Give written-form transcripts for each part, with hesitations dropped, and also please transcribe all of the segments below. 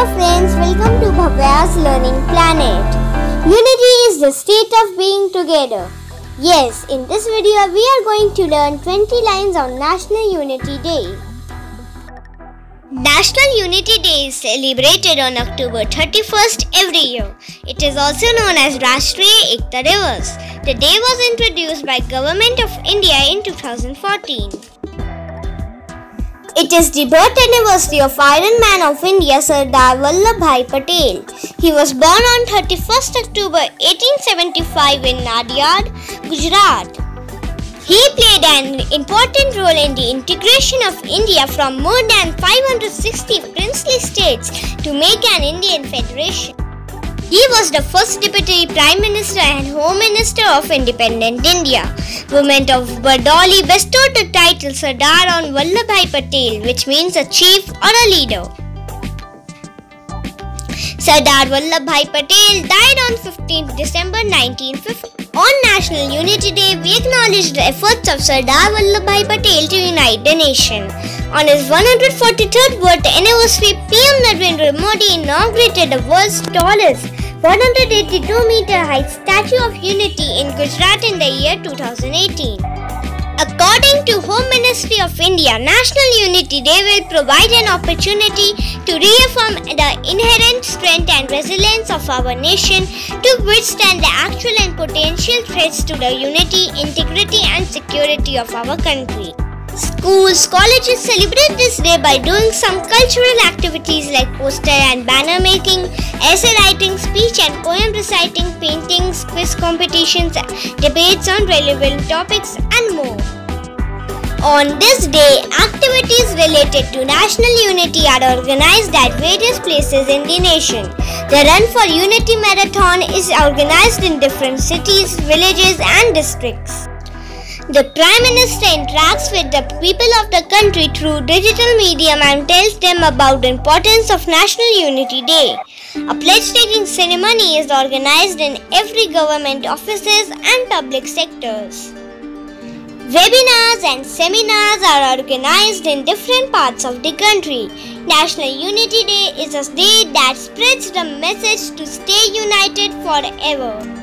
Hello friends, welcome to Bhavya's Learning Planet. Unity is the state of being together. Yes, in this video we are going to learn 20 lines on National Unity Day. National Unity Day is celebrated on October 31st every year. It is also known as Rashtriya Ekta Divas. The day was introduced by Government of India in 2014. It is the birth anniversary of Iron Man of India, Sardar Vallabhbhai Patel. He was born on 31st October 1875 in Nadiad, Gujarat. He played an important role in the integration of India from more than 560 princely states to make an Indian federation. He was the first Deputy Prime Minister and Home Minister of Independent India. Women of Bardoli bestowed the title Sardar on Vallabhbhai Patel, which means a chief or a leader. Sardar Vallabhbhai Patel died on 15th December 1950. On National Unity Day, we acknowledge the efforts of Sardar Vallabhbhai Patel to unite the nation. On his 143rd birth anniversary, PM Narendra Modi inaugurated the world's tallest 182-meter high Statue of Unity in Gujarat in the year 2018. According to Home Ministry of India, National Unity Day will provide an opportunity to reaffirm the inherent strength and resilience of our nation to withstand the actual and potential threats to the unity, integrity and security of our country. Schools, colleges celebrate this day by doing some cultural activities like poster and banner making, essay writing, speech and poem reciting, paintings, quiz competitions, debates on relevant topics and more. On this day, activities related to national unity are organized at various places in the nation. The Run for Unity Marathon is organized in different cities, villages and districts. The Prime Minister interacts with the people of the country through digital medium and tells them about the importance of National Unity Day. A pledge-taking ceremony is organized in every government offices and public sectors. Webinars and seminars are organized in different parts of the country. National Unity Day is a day that spreads the message to stay united forever.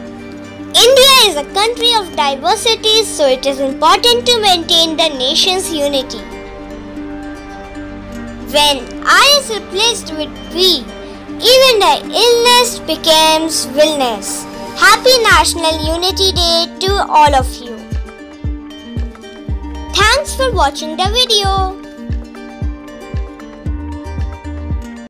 India is a country of diversity, so it is important to maintain the nation's unity. When I is replaced with we, even the illness becomes wellness. Happy National Unity Day to all of you. Thanks for watching the video.